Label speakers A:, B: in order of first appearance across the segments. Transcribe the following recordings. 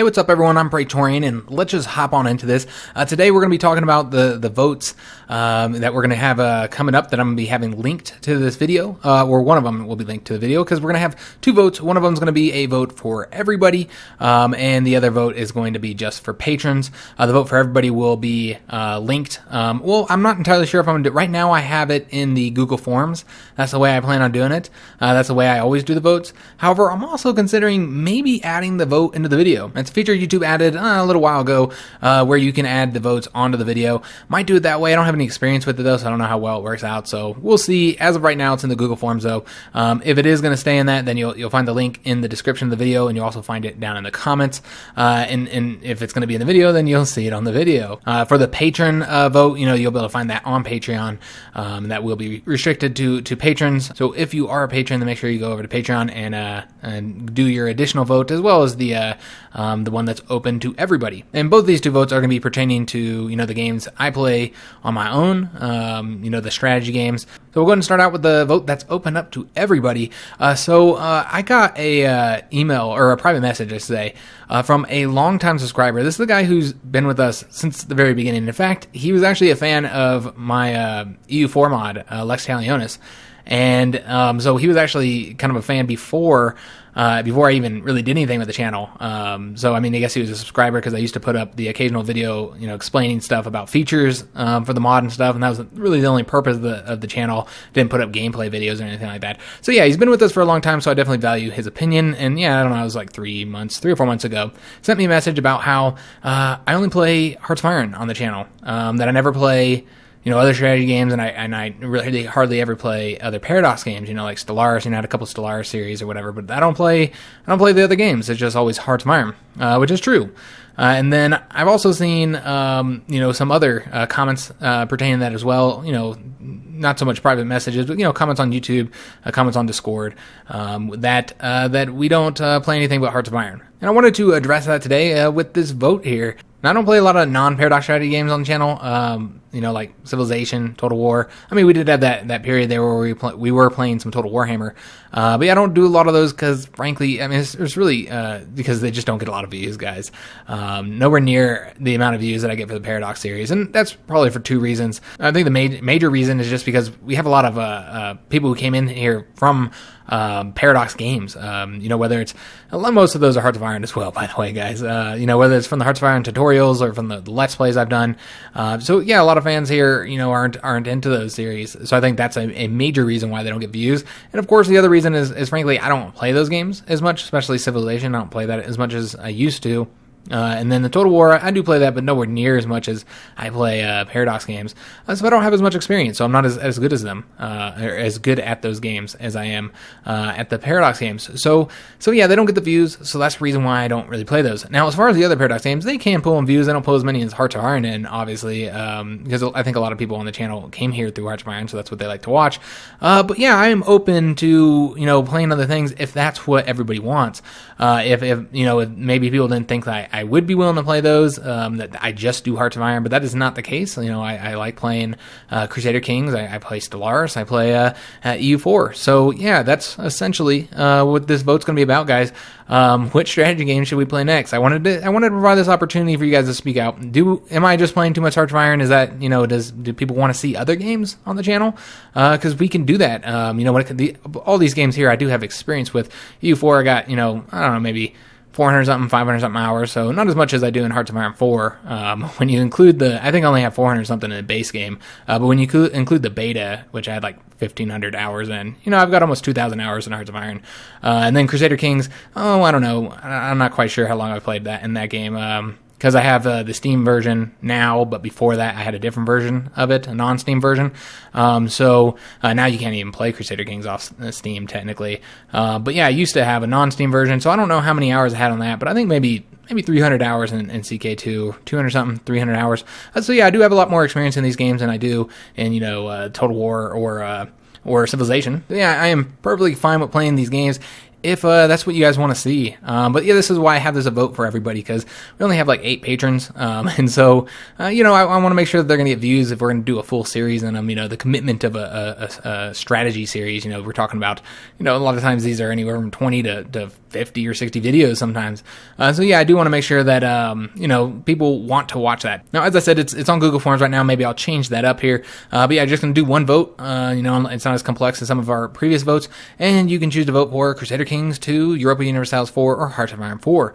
A: Hey, what's up everyone? I'm Praetorian, and let's just hop on into this. Today we're going to be talking about the votes that we're going to have coming up that I'm going to be having linked to this video, or one of them will be linked to the video, because we're going to have two votes. One of them is going to be a vote for everybody, and the other vote is going to be just for patrons. The vote for everybody will be linked. Well, I'm not entirely sure if I'm going to do it. Right now I have it in the Google Forms. That's the way I plan on doing it. That's the way I always do the votes. However, I'm also considering maybe adding the vote into the video. It's a feature YouTube added a little while ago where you can add the votes onto the video. Might do it that way. I don't have any experience with it though, so I don't know how well it works out. So we'll see. As of right now, it's in the Google Forms though. If it is going to stay in that, then you'll find the link in the description of the video, and you'll also find it down in the comments. And if it's going to be in the video, then you'll see it on the video. For the patron vote, you'll be able to find that on Patreon. That will be restricted to patrons. So if you are a patron, then make sure you go over to Patreon and do your additional vote, as well as the one that's open to everybody. And both these two votes are going to be pertaining to, the games I play on my own, the strategy games. So we'll go ahead and start out with the vote that's open up to everybody. So I got a email, or a private message, I say, from a longtime subscriber. This is the guy who's been with us since the very beginning. In fact, he was actually a fan of my EU4 mod, Lex Talionis. And so he was actually kind of a fan before I even really did anything with the channel. So I guess he was a subscriber because I used to put up the occasional video, explaining stuff about features for the mod and stuff, and that was really the only purpose of the channel. Didn't put up gameplay videos or anything like that. So yeah, he's been with us for a long time, so I definitely value his opinion. And yeah, I don't know, it was like 3 or 4 months ago, sent me a message about how I only play Hearts of Iron on the channel, that I never play other strategy games, and I really hardly ever play other Paradox games, like Stellaris. I had a couple Stellaris series or whatever, but I don't play the other games. It's just always Hearts of Iron, which is true. And then I've also seen, some other comments pertaining to that as well. Not so much private messages, but comments on YouTube, comments on Discord, that we don't play anything but Hearts of Iron. And I wanted to address that today with this vote here. Now, I don't play a lot of non-Paradox strategy games on the channel, like Civilization, Total War. We did have that period there where we were playing some Total Warhammer. But yeah, I don't do a lot of those because, frankly, it's really because they just don't get a lot of views, guys. Nowhere near the amount of views that I get for the Paradox series. And that's probably for two reasons. I think the major reason is just because we have a lot of people who came in here from Paradox games, whether it's, most of those are Hearts of Iron as well, by the way, guys, whether it's from the Hearts of Iron tutorials or from the Let's Plays I've done. So yeah, a lot of fans here, aren't into those series. So I think that's a major reason why they don't get views. And of course, the other reason is frankly, I don't play those games as much, especially Civilization. I don't play that as much as I used to. And then the Total War, I do play that, but nowhere near as much as I play Paradox games. So I don't have as much experience, so I'm not as good as them, or as good at those games as I am at the Paradox games. So yeah, they don't get the views, so that's the reason why I don't really play those. Now, as far as the other Paradox games, they can pull in views. They don't pull as many as Hearts of Iron in, obviously, because I think a lot of people on the channel came here through Hearts of Iron, so that's what they like to watch. But yeah, I am open to, playing other things if that's what everybody wants. If maybe people didn't think that I would be willing to play those, that I just do Hearts of Iron, but that is not the case. I like playing Crusader Kings, I play Stellaris, I play EU4. So yeah, that's essentially what this vote's going to be about, guys. Which strategy game should we play next? I wanted to provide this opportunity for you guys to speak out. Am I just playing too much Hearts of Iron? Is that, do people want to see other games on the channel? Because we can do that. All these games here I do have experience with. EU4 I got, I don't know, maybe 400 something, 500 something hours, so not as much as I do in Hearts of Iron 4. When you include I think I only have 400 something in the base game, but when you include the beta, which I had like 1,500 hours in, I've got almost 2,000 hours in Hearts of Iron. And then Crusader Kings, I don't know, I'm not quite sure how long I've played that in that game. Because I have the Steam version now, but before that I had a different version of it, a non-Steam version. So now you can't even play Crusader Kings off Steam technically. But yeah, I used to have a non-Steam version, so I don't know how many hours I had on that, but I think maybe 300 hours in CK2, 200 something, 300 hours. So yeah, I do have a lot more experience in these games than I do in Total War or Civilization. But yeah, I am perfectly fine with playing these games if that's what you guys want to see. But yeah, this is why I have this a vote for everybody, because we only have like 8 patrons, and so you know, I want to make sure that they're going to get views if we're going to do a full series on them. You know, the commitment of a strategy series. You know, we're talking about, you know, a lot of times these are anywhere from 20 to 50 or 60 videos sometimes. So yeah, I do want to make sure that you know, people want to watch that. Now, as I said, it's on Google Forms right now. Maybe I'll change that up here. But yeah, just going to do one vote. You know, it's not as complex as some of our previous votes, and you can choose to vote for Crusader Kings 2, Europa Universalis 4, or Hearts of Iron 4.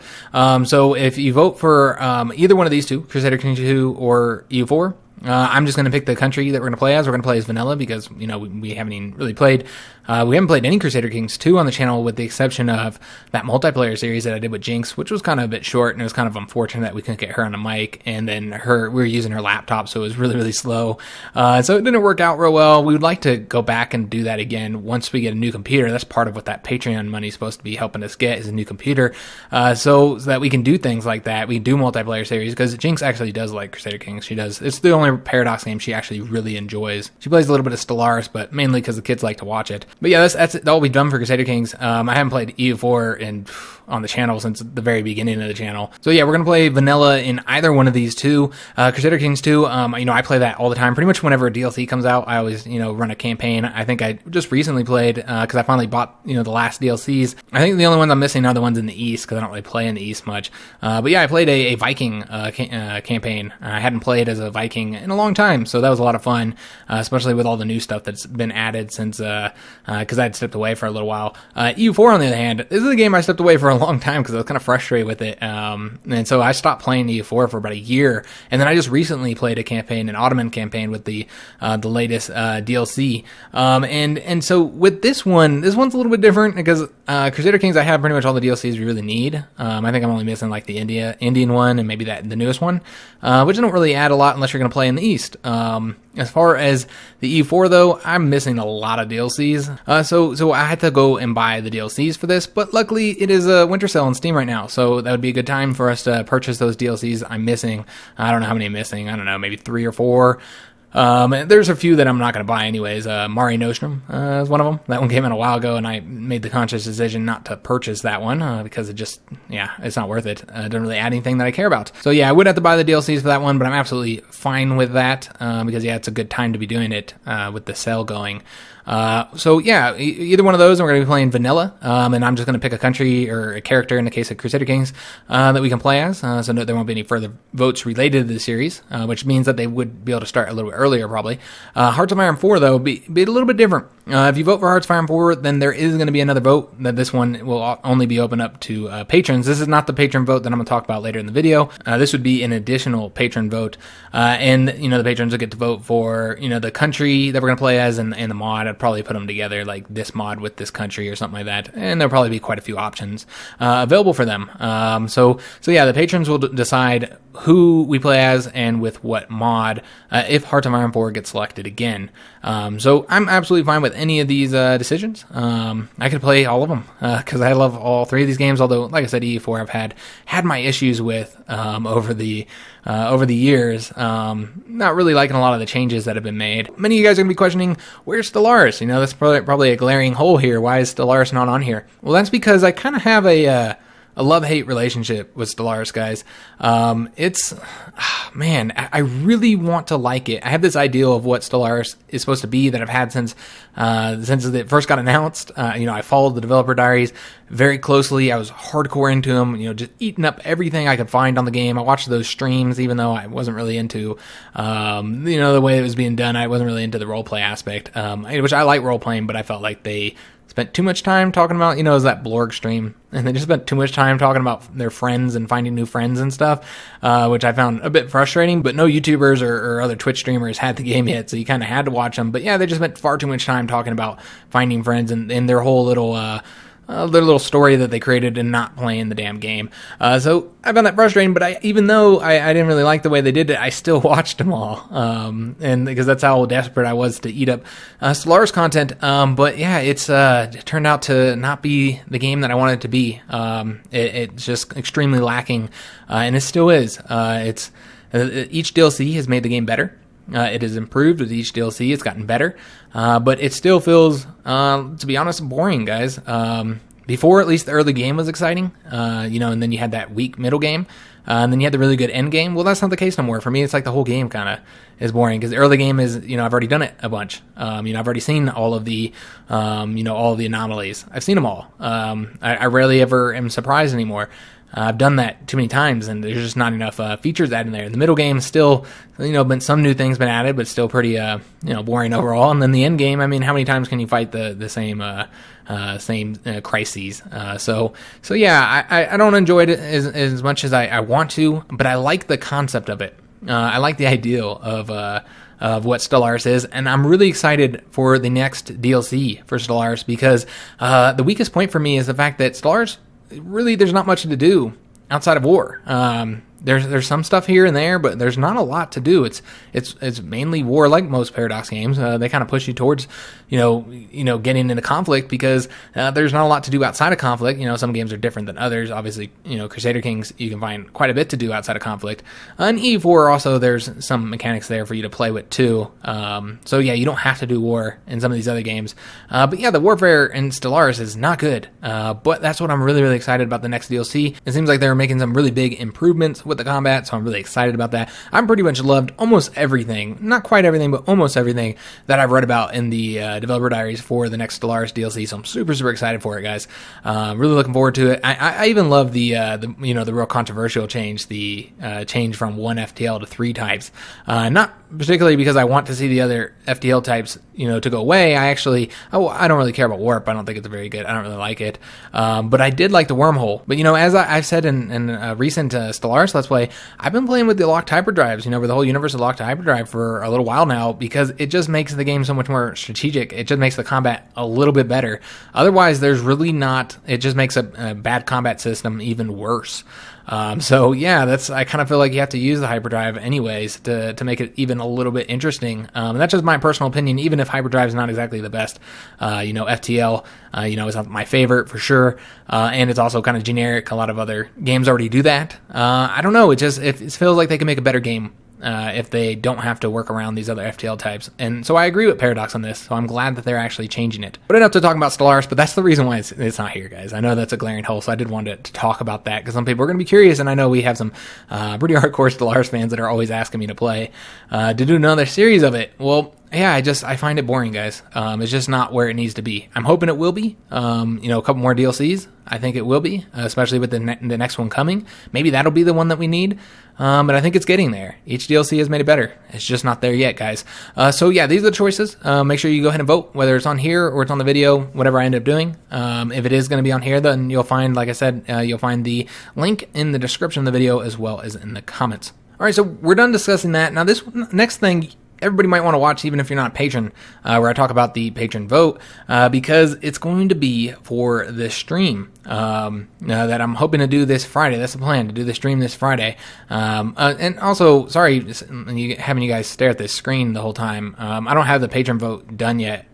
A: So if you vote for either one of these two, Crusader Kings 2 or EU4, I'm just going to pick the country that we're going to play as. We're going to play as vanilla because, you know, we haven't even really played. We haven't played any Crusader Kings 2 on the channel, with the exception of that multiplayer series that I did with HiJynx, which was kind of a bit short, and it was kind of unfortunate that we couldn't get her on a mic, and then we were using her laptop, so it was really, really slow. So it didn't work out real well. We would like to go back and do that again once we get a new computer. That's part of what that Patreon money is supposed to be helping us get, is a new computer, so that we can do things like that. We can do multiplayer series, because HiJynx actually does like Crusader Kings. She does. It's the only Paradox game she actually really enjoys. She plays a little bit of Stellaris, but mainly because the kids like to watch it. But yeah, that's all we've done for Crusader Kings. I haven't played EU4 on the channel since the very beginning of the channel. So yeah, we're gonna play vanilla in either one of these two. Crusader Kings 2, you know, I play that all the time. Pretty much whenever a DLC comes out, I always, you know, run a campaign. I think I just recently played, because I finally bought, you know, the last DLCs. I think the only ones I'm missing are the ones in the East, because I don't really play in the East much. But yeah, I played a Viking campaign. I hadn't played as a Viking in a long time, so that was a lot of fun, especially with all the new stuff that's been added since, because I had stepped away for a little while. EU4, on the other hand, this is a game I stepped away for a long time because I was kind of frustrated with it, and so I stopped playing EU4 for about a year, and then I just recently played a campaign, an Ottoman campaign, with the latest DLC, and so with this one's a little bit different, because Crusader Kings, I have pretty much all the DLCs we really need. I think I'm only missing like the Indian one, and maybe the newest one, which don't really add a lot unless you're going to play in the East. As far as the E4 though, I'm missing a lot of DLCs, so I had to go and buy the DLCs for this, but luckily it is a winter sale on Steam right now, so that would be a good time for us to purchase those DLCs I'm missing. I don't know how many I'm missing, I don't know, maybe 3 or 4. There's a few that I'm not going to buy anyways. Mare Nostrum is one of them. That one came in a while ago, and I made the conscious decision not to purchase that one because it just, yeah, it's not worth it. It doesn't really add anything that I care about. So yeah, I would have to buy the DLCs for that one, but I'm absolutely fine with that because yeah, it's a good time to be doing it with the sale going. So yeah, either one of those, and we're going to be playing vanilla, and I'm just going to pick a country or a character in the case of Crusader Kings that we can play as, so no, there won't be any further votes related to the series, which means that they would be able to start a little bit earlier probably. Hearts of Iron 4 though, be a little bit different. If you vote for Hearts of Iron 4, then there is going to be another vote. That this one will only be open up to patrons. This is not the patron vote that I'm going to talk about later in the video. This would be an additional patron vote, and you know, the patrons will get to vote for, you know, the country that we're going to play as and the mod. I'd probably put them together, like this mod with this country or something like that, and there'll probably be quite a few options available for them. So yeah, the patrons will decide who we play as and with what mod if Hearts of Iron 4 gets selected again. So I'm absolutely fine with any of these decisions. I could play all of them because I love all 3 of these games, although like I said, E4 I've had my issues with over the years, not really liking a lot of the changes that have been made. Many of you guys are going to be questioning, where's Stellaris? You know, that's probably a glaring hole here. Why is Stellaris not on here? Well, that's because I kind of have a love-hate relationship with Stellaris, guys. Man, I really want to like it. I have this ideal of what Stellaris is supposed to be that I've had since it first got announced. You know, I followed the developer diaries very closely. I was hardcore into them, you know, just eating up everything I could find on the game. I watched those streams, even though I wasn't really into, you know, the way it was being done. I wasn't really into the roleplay aspect, which I like role-playing, but I felt like they spent too much time talking about, you know, it was that Blorg stream, and they just spent too much time talking about their friends and finding new friends and stuff, which I found a bit frustrating, but no YouTubers or other Twitch streamers had the game yet, so you kind of had to watch them. But yeah, they just spent far too much time talking about finding friends and their whole little their little story that they created and not playing the damn game. So I found that frustrating, but even though I didn't really like the way they did it, I still watched them all. And because that's how desperate I was to eat up Stellaris content. But yeah, it turned out to not be the game that I wanted it to be. It's just extremely lacking, and it still is. Each DLC has made the game better. It has improved with each DLC. It's gotten better, but it still feels, to be honest, boring, guys. before at least the early game was exciting, you know, and then you had that weak middle game, and then you had the really good end game. Well, that's not the case no more. For me, it's like the whole game kind of is boring because the early game is, you know, I've already done it a bunch. You know, I've already seen all of the, you know, all of the anomalies. I've seen them all. I rarely ever am surprised anymore. I've done that too many times, and there's just not enough features added in there. The middle game still, you know, been some new things been added, but still pretty, you know, boring overall. And then the end game, I mean, how many times can you fight the same crises? So yeah, I don't enjoy it as much as I want to, but I like the concept of it. I like the ideal of what Stellaris is, and I'm really excited for the next DLC for Stellaris because the weakest point for me is the fact that Stellaris, really, there's not much to do outside of war. There's some stuff here and there, but there's not a lot to do. It's mainly war, like most Paradox games. They kind of push you towards, you know, getting into conflict because there's not a lot to do outside of conflict. You know, some games are different than others. Obviously, you know, Crusader Kings, you can find quite a bit to do outside of conflict. In E4 also, there's some mechanics there for you to play with too. So yeah, you don't have to do war in some of these other games. But yeah, the warfare in Stellaris is not good. But that's what I'm really, really excited about the next DLC. It seems like they're making some really big improvements with the combat, so I'm really excited about that. I'm pretty much loved almost everything, not quite everything, but almost everything that I've read about in the developer diaries for the next Stellaris DLC, so I'm super, super excited for it, guys. Really looking forward to it. I even love the you know, the real controversial change, the change from 1 FTL to 3 types. Not particularly because I want to see the other FTL types, you know, to go away. I don't really care about warp. I don't think it's very good. I don't really like it. But I did like the wormhole. But, you know, as I've said in a recent Stellaris Let's Play, I've been playing with the locked hyperdrives, you know, over the whole universe of locked hyperdrive for a little while now because it just makes the game so much more strategic. It just makes the combat a little bit better. Otherwise, there's really not. It just makes a bad combat system even worse. So yeah, I kind of feel like you have to use the hyperdrive anyways to make it even a little bit interesting. And that's just my personal opinion, even if hyperdrive is not exactly the best. You know, FTL, you know, is not my favorite for sure. And it's also kind of generic. A lot of other games already do that. I don't know. It feels like they can make a better game. If they don't have to work around these other FTL types. And so I agree with Paradox on this, so I'm glad that they're actually changing it. But enough to talk about Stellaris, but that's the reason why it's not here, guys. I know that's a glaring hole, so I did want to talk about that, because some people are going to be curious, and I know we have some pretty hardcore Stellaris fans that are always asking me to play. To do another series of it, well, yeah, I find it boring, guys. It's just not where it needs to be. I'm hoping it will be. You know, a couple more DLCs. I think it will be, especially with the next one coming. Maybe that'll be the one that we need. But I think it's getting there. Each DLC has made it better. It's just not there yet, guys. So yeah, these are the choices. Make sure you go ahead and vote, whether it's on here or it's on the video, whatever I end up doing. If it is going to be on here, then you'll find, like I said, you'll find the link in the description of the video as well as in the comments. All right, so we're done discussing that. Now, this next thing, everybody might want to watch, even if you're not a patron, where I talk about the patron vote, because it's going to be for the stream that I'm hoping to do this Friday. That's the plan, to do the stream this Friday. And also, sorry having you guys stare at this screen the whole time. I don't have the patron vote done yet.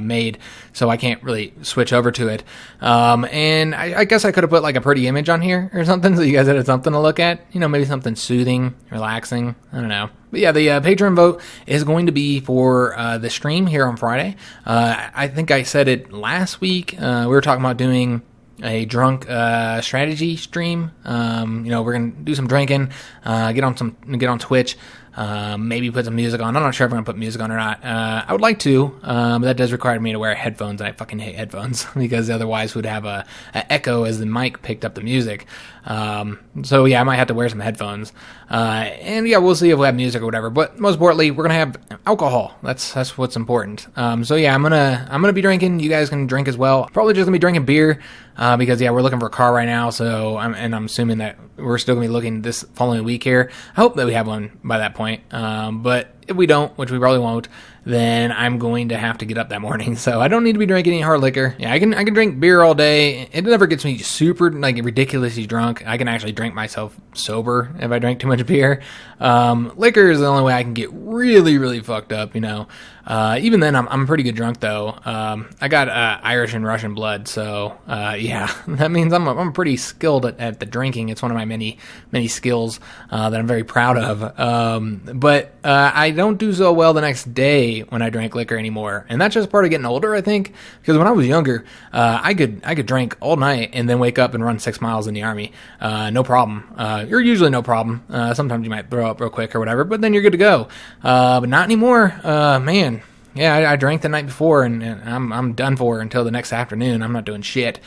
A: Made, so I can't really switch over to it. And I guess I could have put like a pretty image on here or something, so you guys had something to look at. You know, maybe something soothing, relaxing. I don't know. But yeah, the Patreon vote is going to be for the stream here on Friday. I think I said it last week. We were talking about doing a drunk strategy stream. You know, we're gonna do some drinking, get on Twitch. Maybe put some music on. I'm not sure if I'm going to put music on or not. I would like to, but that does require me to wear headphones, and I fucking hate headphones because otherwise would have a echo as the mic picked up the music. So yeah, I might have to wear some headphones. And yeah, we'll see if we'll have music or whatever, but most importantly, we're going to have alcohol. That's what's important. So yeah, I'm going to be drinking. You guys can drink as well. Probably just going to be drinking beer, because yeah, we're looking for a car right now. So I'm assuming that we're still going to be looking this following week here. I hope that we have one by that point. But if we don't, which we probably won't, then I'm going to have to get up that morning. So I don't need to be drinking any hard liquor. Yeah, I can drink beer all day. It never gets me super like ridiculously drunk. I can actually drink myself sober if I drink too much beer. Liquor is the only way I can get really, really fucked up, you know. Even then, I'm pretty good drunk though. I got Irish and Russian blood, so yeah, that means I'm pretty skilled at the drinking. It's one of my many skills that I'm very proud of. But I don't do so well the next day when I drink liquor anymore, and that's just part of getting older, I think. Because when I was younger, I could drink all night and then wake up and run 6 miles in the army, no problem. You're usually no problem. Sometimes you might throw up real quick or whatever, but then you're good to go. But not anymore, man. Yeah, I drank the night before, and I'm done for until the next afternoon. I'm not doing shit.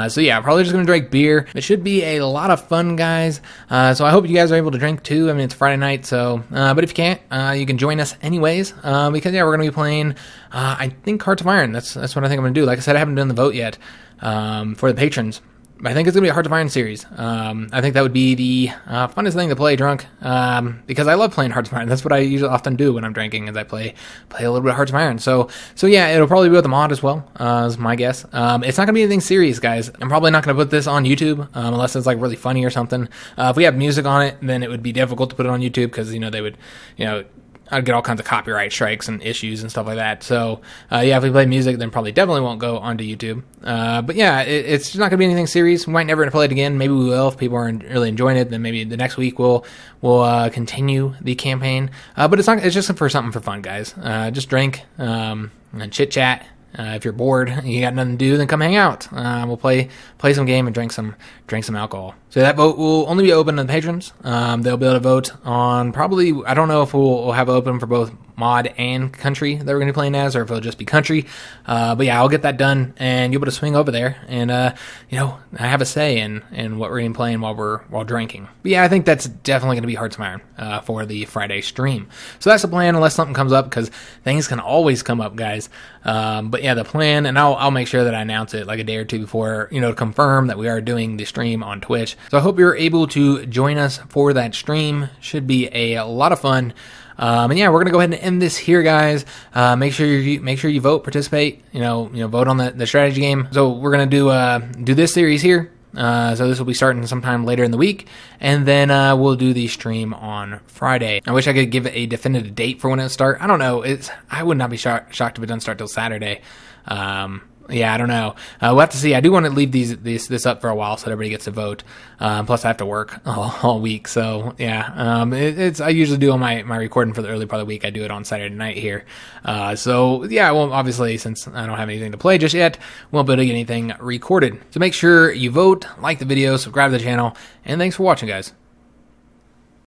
A: So yeah, probably just going to drink beer. It should be a lot of fun, guys. So I hope you guys are able to drink too. I mean, it's Friday night, so but if you can't, you can join us anyways. Because yeah, we're going to be playing. I think Hearts of Iron. That's what I think I'm going to do. Like I said, I haven't done the vote yet for the patrons. I think it's going to be a Hearts of Iron series. I think that would be the funnest thing to play drunk, because I love playing Hearts of Iron. That's what I usually often do when I'm drinking, is I play a little bit of Hearts of Iron. So yeah, it'll probably be with the mod as well, is my guess. It's not going to be anything serious, guys. I'm probably not going to put this on YouTube, unless it's like really funny or something. If we have music on it, then it would be difficult to put it on YouTube, because, they would, I'd get all kinds of copyright strikes and issues and stuff like that. So, yeah, if we play music, then probably definitely won't go onto YouTube. But yeah, it's not going to be anything serious. We might never play it again. Maybe we will if people are really enjoying it. Then maybe the next week we'll continue the campaign. But it's just for something for fun, guys. Just drink and chit chat. If you're bored and you got nothing to do, then come hang out. We'll play some game and drink some alcohol. So that vote will only be open to the patrons. They'll be able to vote on probably, I don't know if we'll have it open for both mod and country that we're going to be playing as, or if it'll just be country. But yeah, I'll get that done, and you'll be able to swing over there and, I have a say in what we're going to be playing while drinking. But yeah, I think that's definitely going to be Hearts of Iron for the Friday stream. So that's the plan, unless something comes up, because things can always come up, guys. But yeah, the plan, and I'll make sure that I announce it like a day or two before, to confirm that we are doing the stream on Twitch. So I hope you're able to join us for that stream. Should be a lot of fun. And yeah, we're gonna go ahead and end this here, guys. Make sure you vote, participate. Vote on the strategy game. So we're gonna do this series here. So this will be starting sometime later in the week, and then we'll do the stream on Friday. I wish I could give a definitive date for when it'll start. I don't know. I would not be shocked if it doesn't start till Saturday. Yeah, I don't know. We'll have to see. I do want to leave this up for a while so everybody gets to vote. Plus, I have to work all week. So, yeah. I usually do all my recording for the early part of the week. I do it on Saturday night here. So, yeah, well, obviously, since I don't have anything to play just yet, won't be able to get anything recorded. So make sure you vote, like the video, subscribe to the channel, and thanks for watching, guys.